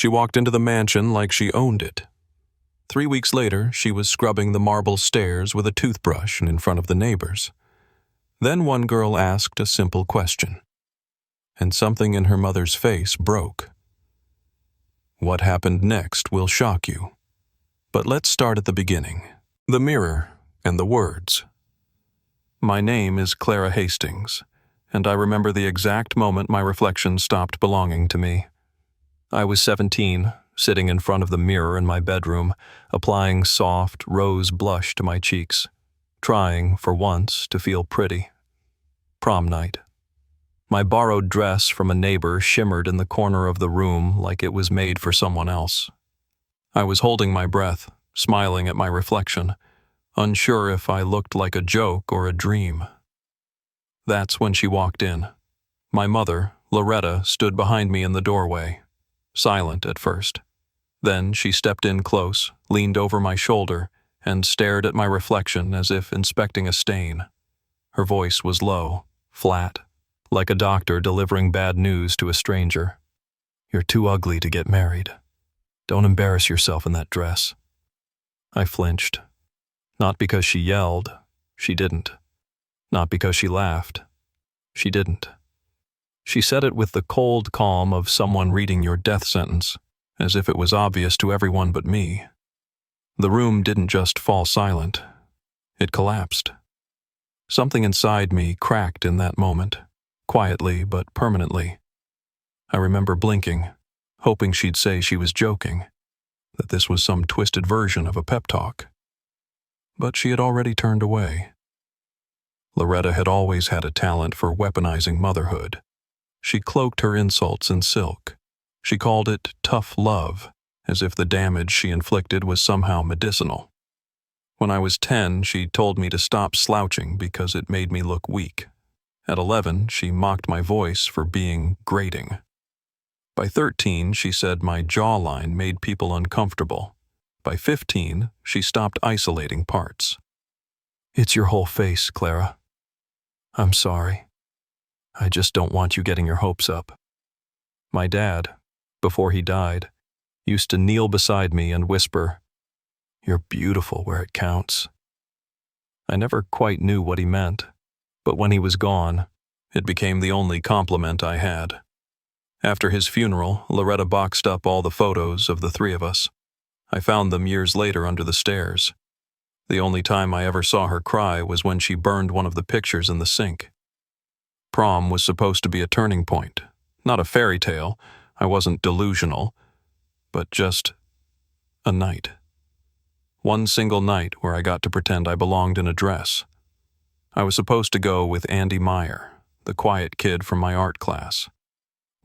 She walked into the mansion like she owned it. 3 weeks later, she was scrubbing the marble stairs with a toothbrush in front of the neighbors. Then one girl asked a simple question, and something in her mother's face broke. What happened next will shock you. But let's start at the beginning. The mirror and the words. My name is Clara Hastings, and I remember the exact moment my reflection stopped belonging to me. I was 17, sitting in front of the mirror in my bedroom, applying soft rose blush to my cheeks, trying, for once, to feel pretty. Prom night. My borrowed dress from a neighbor shimmered in the corner of the room like it was made for someone else. I was holding my breath, smiling at my reflection, unsure if I looked like a joke or a dream. That's when she walked in. My mother, Loretta, stood behind me in the doorway, silent at first. Then she stepped in close, leaned over my shoulder, and stared at my reflection as if inspecting a stain. Her voice was low, flat, like a doctor delivering bad news to a stranger. You're too ugly to get married. Don't embarrass yourself in that dress. I flinched. Not because she yelled, she didn't. Not because she laughed, she didn't. She said it with the cold calm of someone reading your death sentence, as if it was obvious to everyone but me. The room didn't just fall silent, it collapsed. Something inside me cracked in that moment, quietly but permanently. I remember blinking, hoping she'd say she was joking, that this was some twisted version of a pep talk. But she had already turned away. Loretta had always had a talent for weaponizing motherhood. She cloaked her insults in silk. She called it tough love, as if the damage she inflicted was somehow medicinal. When I was 10, she told me to stop slouching because it made me look weak. At 11, she mocked my voice for being grating. By 13, she said my jawline made people uncomfortable. By 15, she stopped isolating parts. It's your whole face, Clara. I'm sorry. I just don't want you getting your hopes up. My dad, before he died, used to kneel beside me and whisper, You're beautiful where it counts. I never quite knew what he meant, but when he was gone, it became the only compliment I had. After his funeral, Loretta boxed up all the photos of the three of us. I found them years later under the stairs. The only time I ever saw her cry was when she burned one of the pictures in the sink. Prom was supposed to be a turning point, not a fairy tale. I wasn't delusional, but just a night. One single night where I got to pretend I belonged in a dress. I was supposed to go with Andy Meyer, the quiet kid from my art class.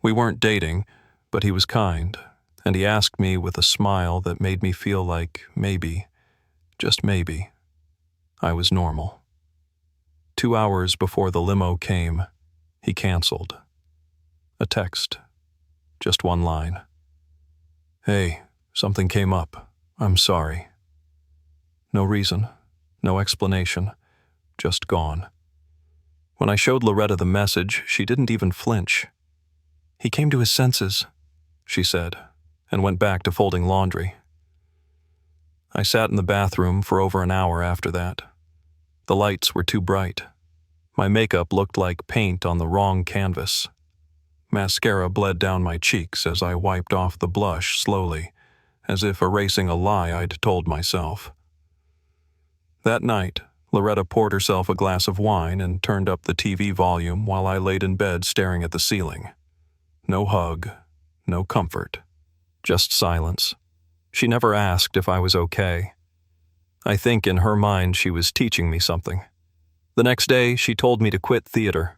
We weren't dating, but he was kind, and he asked me with a smile that made me feel like maybe, just maybe, I was normal. 2 hours before the limo came, he canceled. A text, just one line. Hey, something came up. I'm sorry. No reason, no explanation, just gone. When I showed Loretta the message, she didn't even flinch. He came to his senses, she said, and went back to folding laundry. I sat in the bathroom for over an hour after that. The lights were too bright. My makeup looked like paint on the wrong canvas. Mascara bled down my cheeks as I wiped off the blush slowly, as if erasing a lie I'd told myself. That night, Loretta poured herself a glass of wine and turned up the TV volume while I laid in bed staring at the ceiling. No hug, no comfort, just silence. She never asked if I was okay. I think in her mind she was teaching me something. The next day, she told me to quit theater.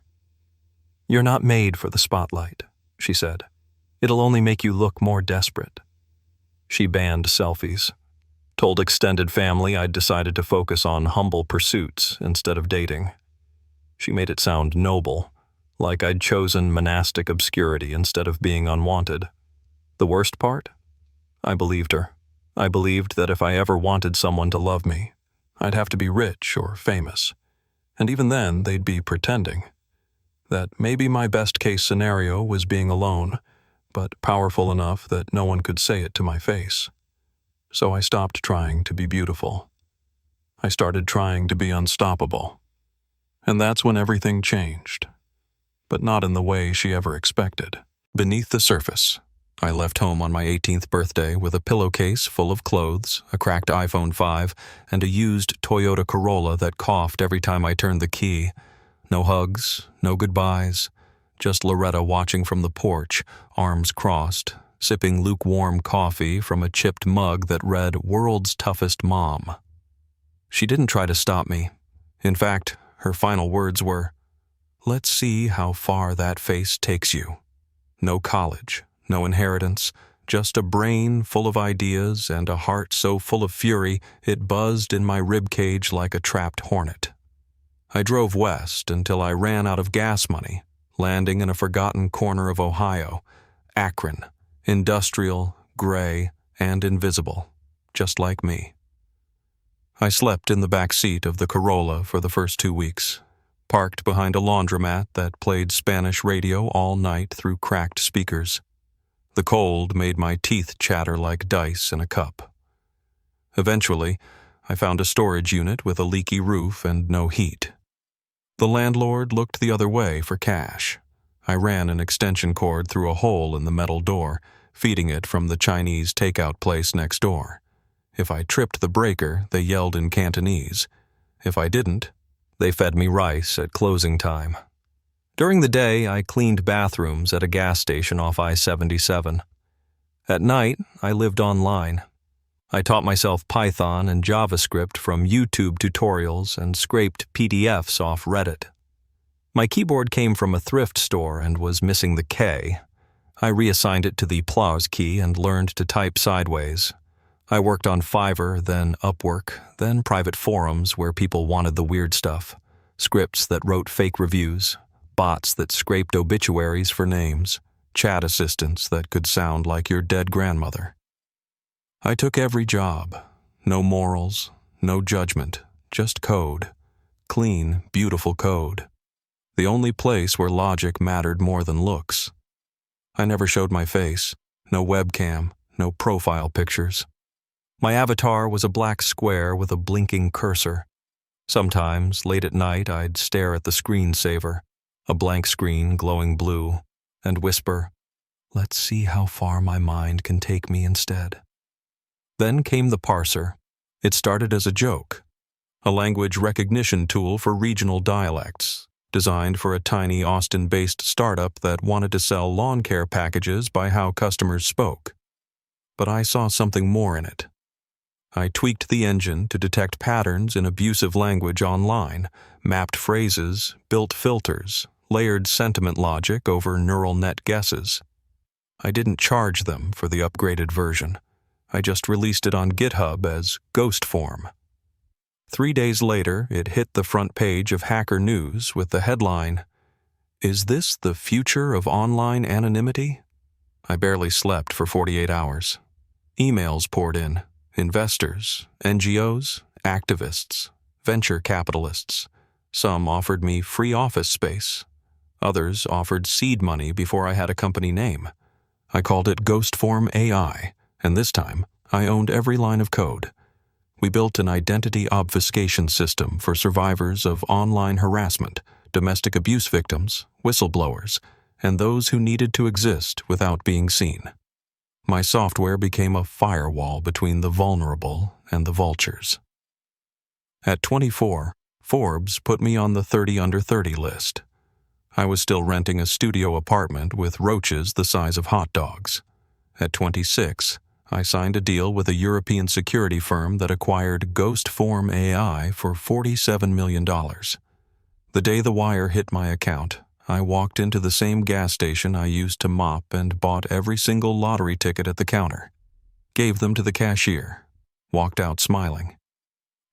You're not made for the spotlight, she said. It'll only make you look more desperate. She banned selfies. Told extended family I'd decided to focus on humble pursuits instead of dating. She made it sound noble, like I'd chosen monastic obscurity instead of being unwanted. The worst part? I believed her. I believed that if I ever wanted someone to love me, I'd have to be rich or famous. And even then, they'd be pretending. That maybe my best-case scenario was being alone, but powerful enough that no one could say it to my face. So I stopped trying to be beautiful. I started trying to be unstoppable. And that's when everything changed. But not in the way she ever expected. Beneath the surface, I left home on my 18th birthday with a pillowcase full of clothes, a cracked iPhone 5, and a used Toyota Corolla that coughed every time I turned the key. No hugs, no goodbyes, just Loretta watching from the porch, arms crossed, sipping lukewarm coffee from a chipped mug that read "World's Toughest Mom." She didn't try to stop me. In fact, her final words were, "Let's see how far that face takes you." No college, no inheritance, just a brain full of ideas and a heart so full of fury it buzzed in my ribcage like a trapped hornet. I drove west until I ran out of gas money, landing in a forgotten corner of Ohio, Akron, industrial, gray, and invisible, just like me. I slept in the back seat of the Corolla for the first 2 weeks, parked behind a laundromat that played Spanish radio all night through cracked speakers. The cold made my teeth chatter like dice in a cup. Eventually, I found a storage unit with a leaky roof and no heat. The landlord looked the other way for cash. I ran an extension cord through a hole in the metal door, feeding it from the Chinese takeout place next door. If I tripped the breaker, they yelled in Cantonese. If I didn't, they fed me rice at closing time. During the day, I cleaned bathrooms at a gas station off I-77. At night, I lived online. I taught myself Python and JavaScript from YouTube tutorials and scraped PDFs off Reddit. My keyboard came from a thrift store and was missing the K. I reassigned it to the plus key and learned to type sideways. I worked on Fiverr, then Upwork, then private forums where people wanted the weird stuff, scripts that wrote fake reviews, bots that scraped obituaries for names, chat assistants that could sound like your dead grandmother. I took every job. No morals, no judgment, just code. Clean, beautiful code. The only place where logic mattered more than looks. I never showed my face, no webcam, no profile pictures. My avatar was a black square with a blinking cursor. Sometimes, late at night, I'd stare at the screensaver, a blank screen glowing blue, and whisper, "Let's see how far my mind can take me instead." Then came the parser. It started as a joke, a language recognition tool for regional dialects, designed for a tiny Austin-based startup that wanted to sell lawn care packages by how customers spoke. But I saw something more in it. I tweaked the engine to detect patterns in abusive language online, mapped phrases, built filters, layered sentiment logic over neural net guesses. I didn't charge them for the upgraded version. I just released it on GitHub as Ghost Form. 3 days later, it hit the front page of Hacker News with the headline, "Is this the future of online anonymity?" I barely slept for 48 hours. Emails poured in. Investors, NGOs, activists, venture capitalists. Some offered me free office space. Others offered seed money before I had a company name. I called it Ghostform AI, and this time I owned every line of code. We built an identity obfuscation system for survivors of online harassment, domestic abuse victims, whistleblowers, and those who needed to exist without being seen. My software became a firewall between the vulnerable and the vultures. At 24, Forbes put me on the 30 under 30 list. I was still renting a studio apartment with roaches the size of hot dogs. At 26, I signed a deal with a European security firm that acquired Ghostform AI for $47 million. The day the wire hit my account, I walked into the same gas station I used to mop and bought every single lottery ticket at the counter, gave them to the cashier, walked out smiling.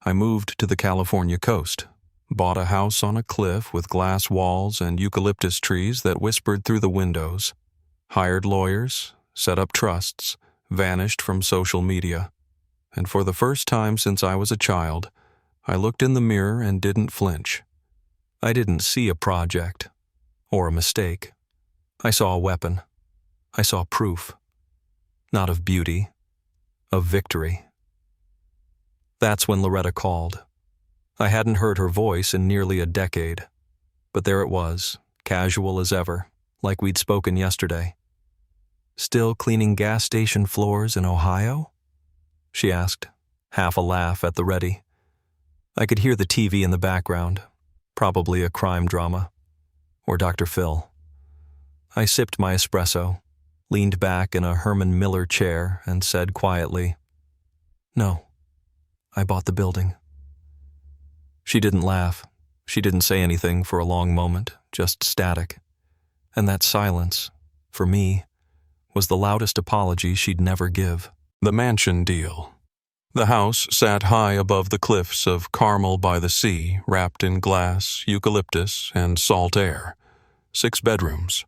I moved to the California coast, bought a house on a cliff with glass walls and eucalyptus trees that whispered through the windows, hired lawyers, set up trusts, vanished from social media, and for the first time since I was a child, I looked in the mirror and didn't flinch. I didn't see a project or a mistake. I saw a weapon, I saw proof, not of beauty, of victory. That's when Loretta called. I hadn't heard her voice in nearly a decade, but there it was, casual as ever, like we'd spoken yesterday. "Still cleaning gas station floors in Ohio?" she asked, half a laugh at the ready. I could hear the TV in the background, probably a crime drama, or Dr. Phil. I sipped my espresso, leaned back in a Herman Miller chair, and said quietly, "No, I bought the building." She didn't laugh. She didn't say anything for a long moment, just static. And that silence, for me, was the loudest apology she'd never give. The mansion deal. The house sat high above the cliffs of Carmel by the sea, wrapped in glass, eucalyptus, and salt air. 6 bedrooms.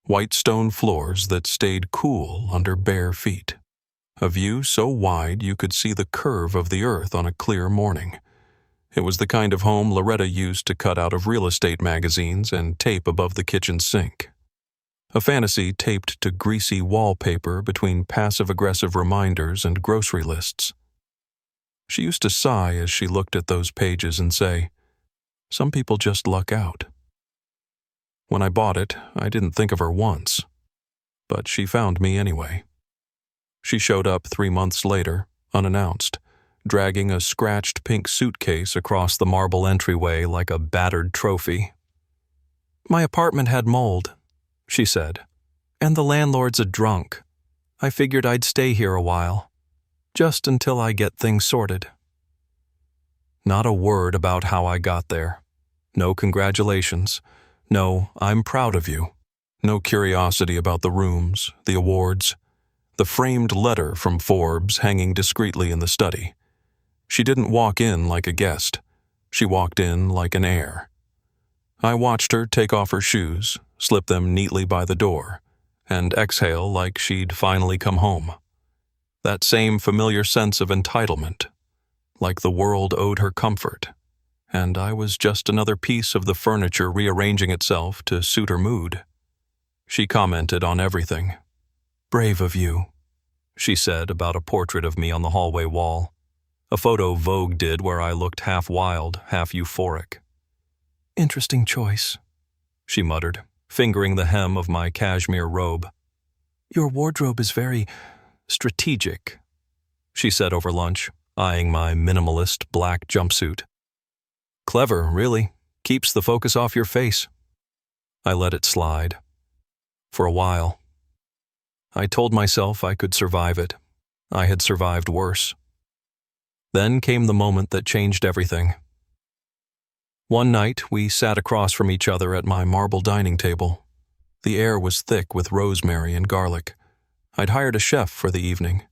White stone floors that stayed cool under bare feet. A view so wide you could see the curve of the earth on a clear morning. It was the kind of home Loretta used to cut out of real estate magazines and tape above the kitchen sink. A fantasy taped to greasy wallpaper between passive-aggressive reminders and grocery lists. She used to sigh as she looked at those pages and say, "Some people just luck out." When I bought it, I didn't think of her once, but she found me anyway. She showed up 3 months later, unannounced, dragging a scratched pink suitcase across the marble entryway like a battered trophy. "My apartment had mold," she said, "and the landlord's a drunk. I figured I'd stay here a while, just until I get things sorted." Not a word about how I got there. No congratulations. No, "I'm proud of you." No curiosity about the rooms, the awards, the framed letter from Forbes hanging discreetly in the study. She didn't walk in like a guest. She walked in like an heir. I watched her take off her shoes, slip them neatly by the door, and exhale like she'd finally come home. That same familiar sense of entitlement, like the world owed her comfort, and I was just another piece of the furniture rearranging itself to suit her mood. She commented on everything. "Brave of you," she said about a portrait of me on the hallway wall, a photo Vogue did where I looked half wild, half euphoric. "Interesting choice," she muttered, fingering the hem of my cashmere robe. "Your wardrobe is very strategic," she said over lunch, eyeing my minimalist black jumpsuit. "Clever, really. Keeps the focus off your face." I let it slide. For a while. I told myself I could survive it. I had survived worse. Then came the moment that changed everything. One night, we sat across from each other at my marble dining table. The air was thick with rosemary and garlic. I'd hired a chef for the evening.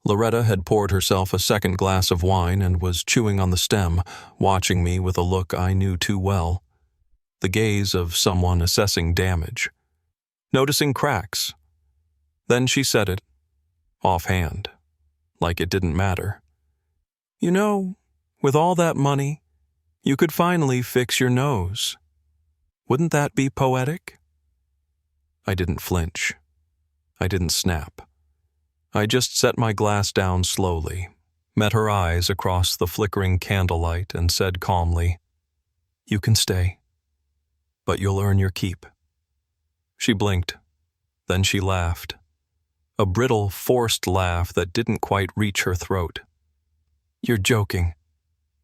Loretta had poured herself a second glass of wine and was chewing on the stem, watching me with a look I knew too well. The gaze of someone assessing damage, noticing cracks. Then she said it, offhand, like it didn't matter. "You know, with all that money, you could finally fix your nose. Wouldn't that be poetic?" I didn't flinch. I didn't snap. I just set my glass down slowly, met her eyes across the flickering candlelight, and said calmly, "You can stay, but you'll earn your keep." She blinked. Then she laughed. A brittle, forced laugh that didn't quite reach her throat. "You're joking,"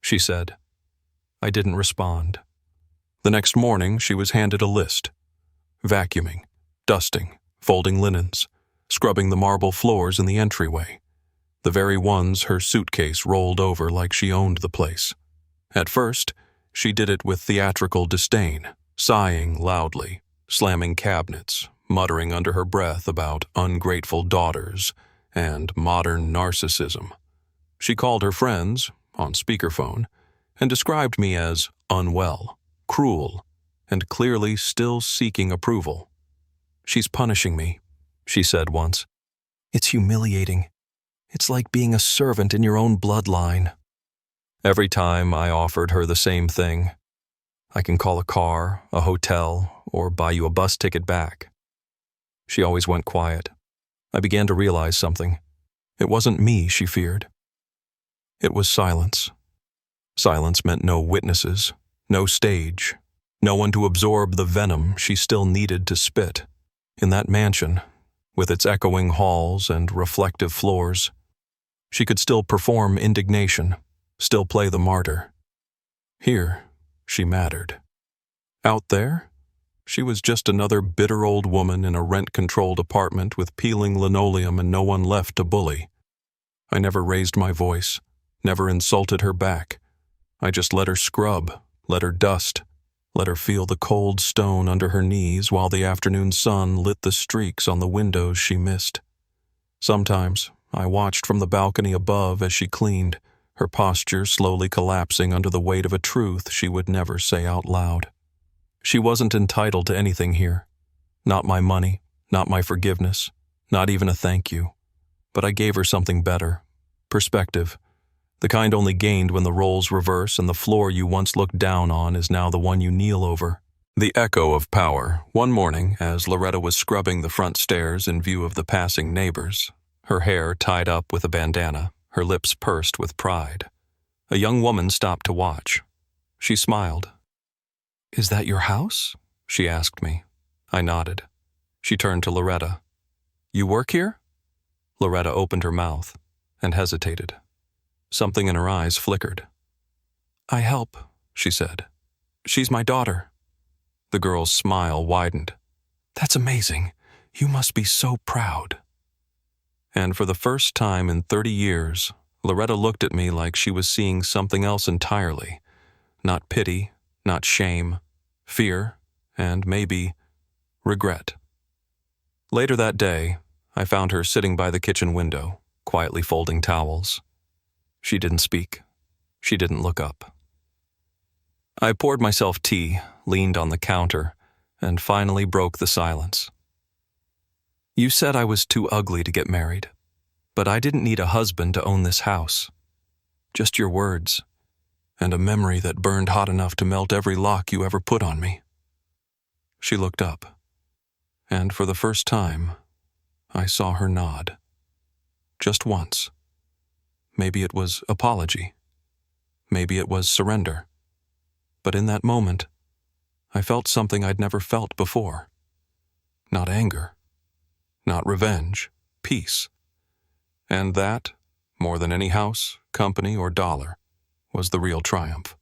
she said. I didn't respond. The next morning, she was handed a list. Vacuuming, dusting, folding linens, scrubbing the marble floors in the entryway, the very ones her suitcase rolled over like she owned the place. At first, she did it with theatrical disdain, sighing loudly, slamming cabinets, muttering under her breath about ungrateful daughters and modern narcissism. She called her friends, on speakerphone, and described me as unwell, cruel, and clearly still seeking approval. "She's punishing me," she said once. "It's humiliating. It's like being a servant in your own bloodline." Every time I offered her the same thing. "I can call a car, a hotel, or buy you a bus ticket back." She always went quiet. I began to realize something. It wasn't me she feared. It was silence. Silence meant no witnesses, no stage, no one to absorb the venom she still needed to spit. In that mansion, with its echoing halls and reflective floors, she could still perform indignation, still play the martyr. Here, she mattered. Out there, she was just another bitter old woman in a rent-controlled apartment with peeling linoleum and no one left to bully. I never raised my voice, never insulted her back. I just let her scrub, let her dust, let her feel the cold stone under her knees while the afternoon sun lit the streaks on the windows she missed. Sometimes I watched from the balcony above as she cleaned, her posture slowly collapsing under the weight of a truth she would never say out loud. She wasn't entitled to anything here. Not my money, not my forgiveness, not even a thank you. But I gave her something better. Perspective. The kind only gained when the roles reverse and the floor you once looked down on is now the one you kneel over. The echo of power. One morning, as Loretta was scrubbing the front stairs in view of the passing neighbors, her hair tied up with a bandana, her lips pursed with pride, a young woman stopped to watch. She smiled. "Is that your house?" she asked me. I nodded. She turned to Loretta. "You work here?" Loretta opened her mouth and hesitated. Something in her eyes flickered. "I help," she said. "She's my daughter." The girl's smile widened. "That's amazing. You must be so proud." And for the first time in 30 years, Loretta looked at me like she was seeing something else entirely. Not pity, not shame, fear, and maybe regret. Later that day, I found her sitting by the kitchen window, quietly folding towels. She didn't speak. She didn't look up. I poured myself tea, leaned on the counter, and finally broke the silence. "You said I was too ugly to get married, but I didn't need a husband to own this house. Just your words, and a memory that burned hot enough to melt every lock you ever put on me." She looked up, and for the first time, I saw her nod. Just once. Maybe it was apology. Maybe it was surrender. But in that moment, I felt something I'd never felt before. Not anger. Not revenge. Peace. And that, more than any house, company, or dollar, was the real triumph.